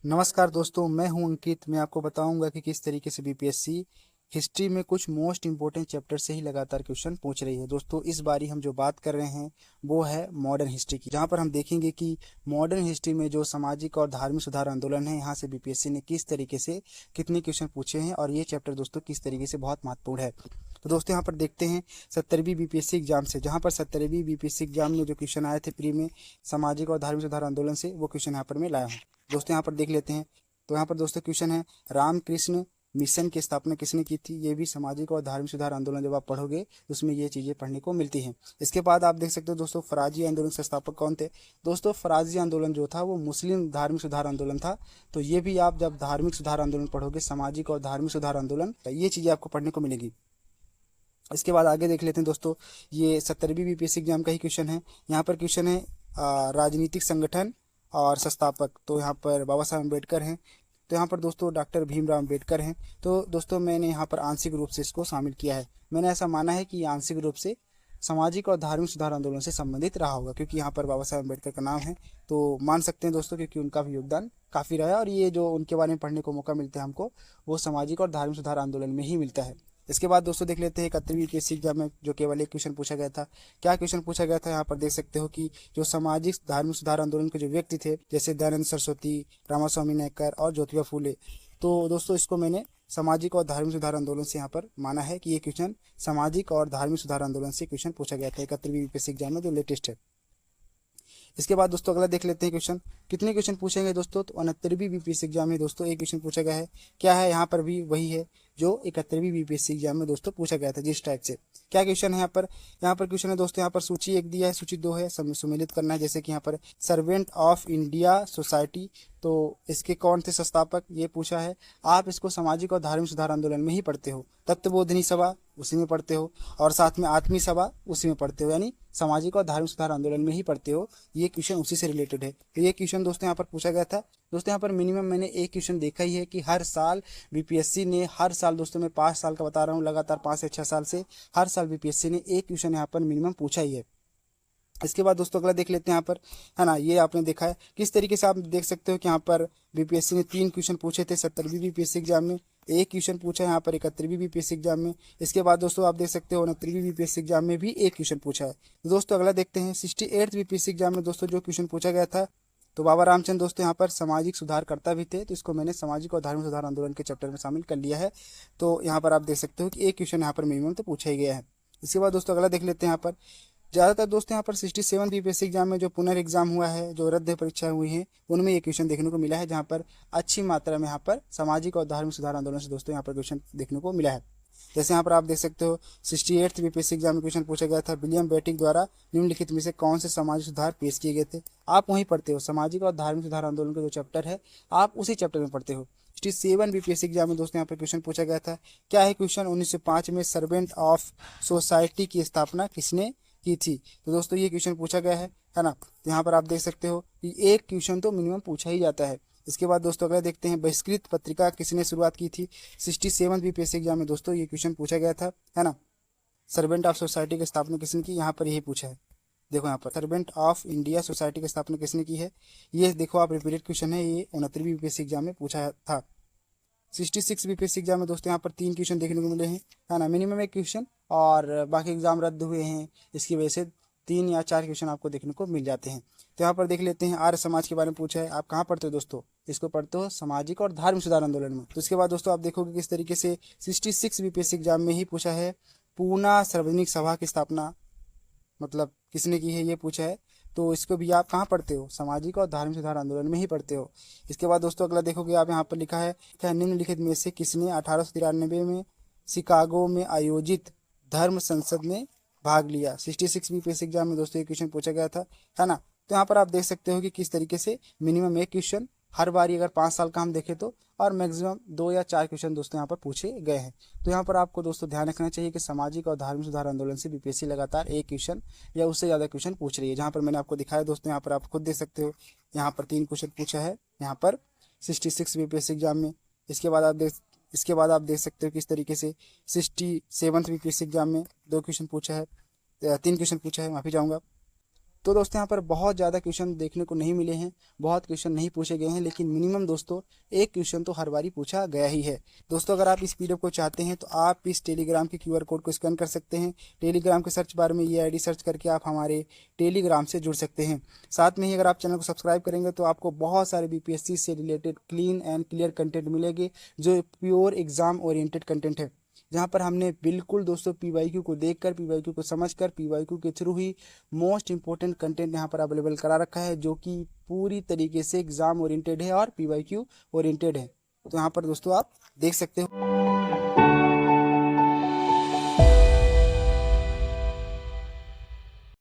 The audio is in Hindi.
नमस्कार दोस्तों, मैं हूं अंकित। मैं आपको बताऊंगा कि किस तरीके से बीपीएससी हिस्ट्री में कुछ मोस्ट इंपॉर्टेंट चैप्टर से ही लगातार क्वेश्चन पूछ रही है। दोस्तों, इस बारी हम जो बात कर रहे हैं वो है मॉडर्न हिस्ट्री की, जहां पर हम देखेंगे कि मॉडर्न हिस्ट्री में जो सामाजिक और धार्मिक सुधार आंदोलन है, यहाँ से बीपीएससी ने किस तरीके से कितने क्वेश्चन पूछे हैं और ये चैप्टर दोस्तों किस तरीके से बहुत महत्वपूर्ण है। तो दोस्तों यहाँ पर देखते हैं 70वीं बीपीएससी एग्जाम से, जहाँ पर 70वीं बीपीएससी एग्जाम में जो क्वेश्चन आए थे प्री में सामाजिक और धार्मिक सुधार आंदोलन से, वो क्वेश्चन यहाँ पर मैं लाया हूँ। दोस्तों यहाँ पर देख लेते हैं। तो यहाँ पर दोस्तों क्वेश्चन है, रामकृष्ण मिशन की स्थापना किसने की थी। ये भी सामाजिक और धार्मिक सुधार आंदोलन जब आप पढ़ोगे तो उसमें ये चीज़ें पढ़ने को मिलती हैं। इसके बाद आप देख सकते हो दोस्तों, फराजी आंदोलन के संस्थापक कौन थे। दोस्तों फराजी आंदोलन जो था वो मुस्लिम धार्मिक सुधार आंदोलन था। तो ये भी आप जब धार्मिक सुधार आंदोलन पढ़ोगे, सामाजिक और धार्मिक सुधार आंदोलन, ये चीज़ें आपको पढ़ने को मिलेगी। इसके बाद आगे देख लेते हैं दोस्तों, ये 70वीं बीपीएससी एग्जाम का ही क्वेश्चन है। यहाँ पर क्वेश्चन है राजनीतिक संगठन और संस्थापक। तो यहाँ पर बाबा साहब अम्बेडकर हैं, तो यहाँ पर दोस्तों डॉक्टर भीमराव अम्बेडकर हैं। तो दोस्तों मैंने यहाँ पर आंशिक रूप से इसको शामिल किया है। मैंने ऐसा माना है कि ये आंशिक रूप से सामाजिक और धार्मिक सुधार आंदोलन से संबंधित रहा होगा, क्योंकि यहाँ पर बाबा साहब अम्बेडकर का नाम है। तो मान सकते हैं दोस्तों, क्योंकि उनका भी योगदान काफ़ी रहा है और ये जो उनके बारे में पढ़ने को मौका मिलता है हमको, वो सामाजिक और धार्मिक सुधार आंदोलन में ही मिलता है। इसके बाद दोस्तों देख लेते हैं 71वीं यूपीएससी एग्जाम में जो केवल एक क्वेश्चन पूछा गया था। क्या क्वेश्चन पूछा गया था, यहाँ पर देख सकते हो कि जो सामाजिक धार्मिक सुधार आंदोलन के जो व्यक्ति थे, जैसे दयानंद सरस्वती, रामास्वामी नायकर और ज्योतिबा फूले। तो दोस्तों इसको मैंने सामाजिक और धार्मिक सुधार आंदोलन से यहाँ पर माना है कि ये क्वेश्चन सामाजिक और धार्मिक सुधार आंदोलन से क्वेश्चन पूछा गया था 71वीं यूपीएससी एग्जाम में, जो लेटेस्ट है। इसके बाद दोस्तों अगला देख लेते हैं क्वेश्चन। कितने क्वेश्चन पूछेंगे दोस्तों, तो 69वीं बीपीएससी एग्जाम में दोस्तों एक क्वेश्चन पूछा गया है। क्या है, यहाँ पर भी वही है जो 71वीं बीपीएससी एग्जाम में दोस्तों पूछा गया था जिस टाइप से। क्या क्वेश्चन है यहाँ पर क्वेश्चन है दोस्तों, यहाँ पर सूची एक दिया है, सूची दो है, सम्मिलित करना है। जैसे कि यहाँ पर सर्वेंट ऑफ इंडिया सोसाइटी, तो इसके कौन थे संस्थापक, ये पूछा है। आप इसको सामाजिक और धार्मिक सुधार आंदोलन में ही पढ़ते हो। तत्वबोधिनी सभा उसी में पढ़ते हो, और साथ में आत्मी सभा उसी में पढ़ते हो, यानी सामाजिक और धार्मिक सुधार आंदोलन में ही पढ़ते हो। ये क्वेश्चन उसी से रिलेटेड है। तो ये क्वेश्चन दोस्तों यहाँ पर पूछा गया था। दोस्तों यहाँ पर मिनिमम मैंने एक क्वेश्चन देखा ही है कि हर साल बीपीएससी ने, हर साल दोस्तों मैं 5 साल का बता रहा हूँ, लगातार 5 से 6 साल से हर साल बीपीएससी ने एक क्वेश्चन यहाँ पर मिनिमम पूछा ही है। इसके बाद दोस्तों अगला देख लेते हैं यहाँ पर, है ना। ये आपने देखा है किस तरीके से, आप देख सकते हो कि यहाँ पर बीपीएससी ने 3 क्वेश्चन पूछे थे 70वीं बीपीएससी एग्जाम में, एक क्वेश्चन पूछा है यहाँ पर 71वीं बीपीएससी एग्जाम में। इसके बाद दोस्तों आप देख सकते हो 69वीं बीपीएससी एग्जाम में भी एक क्वेश्चन पूछा है। तो दोस्तों अगला देखते हैं 68th बीपीएससी एग्जाम में दोस्तों जो क्वेश्चन पूछा गया था, तो बाबा रामचंद्र दोस्तों यहाँ पर सामाजिक सुधारकर्ता भी थे, तो इसको मैंने सामाजिक और धार्मिक सुधार आंदोलन के चैप्टर में शामिल कर लिया है। तो यहाँ पर आप देख सकते हो कि एक क्वेश्चन यहाँ पर मिनिमम तो पूछा ही गया है। इसके बाद दोस्तों अगला देख लेते हैं यहाँ पर, ज़्यादातर दोस्तों यहाँ पर 67 बीपीएससी एग्जाम में जो पुनर्एग्जाम हुआ है, जो रद्द परीक्षा हुई है, उनमें ये क्वेश्चन देखने को मिला है, जहाँ पर अच्छी मात्रा में यहाँ पर सामाजिक और धार्मिक सुधार आंदोलन से दोस्तों यहाँ पर क्वेश्चन देखने को मिला है। जैसे यहाँ पर आप देख सकते हो 68th बीपीएससी एग्जाम में क्वेश्चन पूछा गया था, विलियम बेंटिक द्वारा निम्नलिखित में से कौन से सामाजिक सुधार पेश किए गए थे। आप वहीं पढ़ते हो, सामाजिक और धार्मिक सुधार आंदोलन का जो चैप्टर है आप उसी चैप्टर में पढ़ते हो। 67 बीपीएससी एग्जाम में दोस्तों यहाँ पर क्वेश्चन पूछा गया था। क्या है क्वेश्चन, 1905 में सर्वेंट ऑफ सोसाइटी की स्थापना किसने की थी। तो दोस्तों ये क्वेश्चन पूछा गया है ना। तो यहाँ पर आप देख सकते हो कि एक क्वेश्चन तो मिनिमम पूछा ही जाता है। इसके बाद दोस्तों अगला देखते हैं, बहिष्कृत पत्रिका किसने शुरुआत की थी। 67 बीपीएससी एग्जाम में दोस्तों ये क्वेश्चन पूछा गया था, है ना। सर्वेंट ऑफ सोसाइटी की स्थापना किसने की, यहाँ पर यही पूछा है। देखो यहाँ पर सर्वेंट ऑफ इंडिया सोसाइटी की स्थापना किसने की है, ये देखो आप रिपीटेड क्वेश्चन है, ये 69वीं बीपीएससी एग्जाम में पूछा था। 66 बीपीएससी एग्जाम में दोस्तों यहाँ पर 3 क्वेश्चन देखने को मिले हैं, है ना, मिनिमम एक क्वेश्चन, और बाकी एग्जाम रद्द हुए हैं, इसकी वजह से 3 या 4 क्वेश्चन आपको देखने को मिल जाते हैं। तो यहाँ पर देख लेते हैं, आर्य समाज के बारे में पूछा है। आप कहाँ पढ़ते हो दोस्तों, इसको पढ़ते हो सामाजिक और धार्मिक सुधार आंदोलन में। तो इसके बाद दोस्तों आप देखोगे किस तरीके से 66 बीपीएससी एग्जाम में ही पूछा है, पूना सार्वजनिक सभा की स्थापना मतलब किसने की है, ये पूछा है। तो इसको भी आप कहाँ पढ़ते हो, सामाजिक और धार्मिक सुधार आंदोलन में ही पढ़ते हो। इसके बाद दोस्तों अगला देखोगे आप, यहाँ पर लिखा है क्या निम्नलिखित में से किसने 1893 में शिकागो में आयोजित धर्म संसद में भाग लिया। 66 बीपीएससी एग्जाम में दोस्तों ये क्वेश्चन पूछा गया था, है ना। तो यहाँ पर आप देख सकते हो कि किस तरीके से मिनिमम एक क्वेश्चन हर बारी, अगर 5 साल का हम देखें तो, और मैक्सिमम 2 या 4 क्वेश्चन दोस्तों यहाँ पर पूछे गए हैं। तो यहाँ पर आपको दोस्तों ध्यान रखना चाहिए कि सामाजिक और धार्मिक सुधार आंदोलन से बीपीएससी लगातार एक क्वेश्चन या उससे ज़्यादा क्वेश्चन पूछ रही है। जहाँ पर मैंने आपको दिखाया दोस्तों, यहाँ पर आप खुद देख सकते हो, यहाँ पर 3 क्वेश्चन पूछा है यहाँ पर 66 बीपीएससी एग्जाम में। इसके बाद आप देख सकते हो किस तरीके से 67 बीपीएससी एग्जाम में 2 क्वेश्चन पूछा है, 3 क्वेश्चन पूछा है, माफ़ी चाहूँगा। तो दोस्तों यहाँ पर बहुत ज़्यादा क्वेश्चन देखने को नहीं मिले हैं, बहुत क्वेश्चन नहीं पूछे गए हैं, लेकिन मिनिमम दोस्तों एक क्वेश्चन तो हर बारी पूछा गया ही है। दोस्तों अगर आप इस पीडीएफ को चाहते हैं तो आप इस टेलीग्राम के क्यूआर कोड को स्कैन कर सकते हैं। टेलीग्राम के सर्च बार में ये आईडी सर्च करके आप हमारे टेलीग्राम से जुड़ सकते हैं। साथ में ही अगर आप चैनल को सब्सक्राइब करेंगे तो आपको बहुत सारे बीपीएससी से related clean and clear content मिलेंगे, जो प्योर एग्जाम ओरिएंटेड कंटेंट है, जहां पर हमने बिल्कुल दोस्तों पीवाईक्यू को देखकर, पीवाईक्यू को समझकर, पीवाईक्यू के थ्रू ही मोस्ट इंपोर्टेंट कंटेंट यहां पर अवेलेबल करा रखा है, जो कि पूरी तरीके से एग्जाम ओरिएंटेड है और पीवाईक्यू ओरिएंटेड है। तो यहाँ पर दोस्तों आप देख सकते हो।